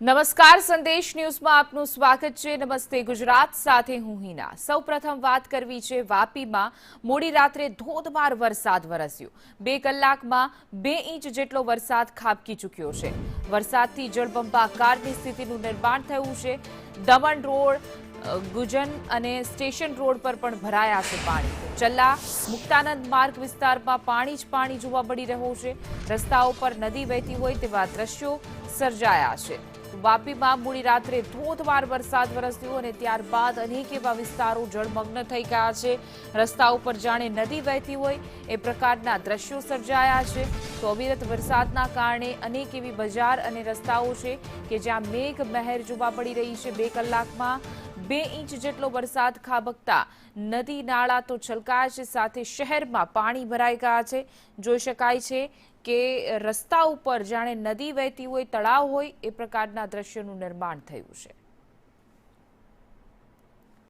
નમસ્કાર, સંદેશ ન્યૂઝમાં આપનું સ્વાગત છે। નમસ્તે ગુજરાત સાથે હું હિના। સૌપ્રથમ વાત કરવી છે વાપીમાં મોડી રાત્રે ધોધમાર વરસાદ વરસ્યો। 2 કલાકમાં 2 ઇંચ જેટલો વરસાદ ખાબકી ચૂક્યો છે। વરસાદથી જળબંબાકારની સ્થિતિનું નિર્માણ થયું છે। દમણ રોડ, ગુજન અને સ્ટેશન રોડ પર પણ ભરાયા છે પાણી। ચલ્લા મુક્તાનંદ માર્ગ વિસ્તારમાં પાણી જ પાણી જોવા મળી રહ્યું છે। રસ્તાઓ પર નદી વહેતી હોય તેવા દ્રશ્યો સર્જાયા છે। વાપીમાં મોડી રાત્રે ધોધમાર વરસાદ વરસ્યો અને ત્યારબાદ અનેક એવા વિસ્તારો જળમગ્ન થઈ ગયા છે। રસ્તા ઉપર જાણે નદી વહેતી હોય એ પ્રકારના દ્રશ્યો સર્જાયા છે। તો અવિરત વરસાદના કારણે અનેક એવી બજાર અને રસ્તાઓ છે કે જ્યાં મેઘ મહેર જોવા મળી રહી છે। 2 કલાકમાં 2 ઇંચ જેટલો વરસાદ ખાબકતા નદી નાળા તો છલકાયા છે, સાથે શહેરમાં પાણી ભરાઈ ગયા છે। જોઈ શકાય છે કે રસ્તા ઉપર જાણે નદી વહેતી હોય, તળાવ હોય એ પ્રકારના દ્રશ્યનું નિર્માણ થયું છે।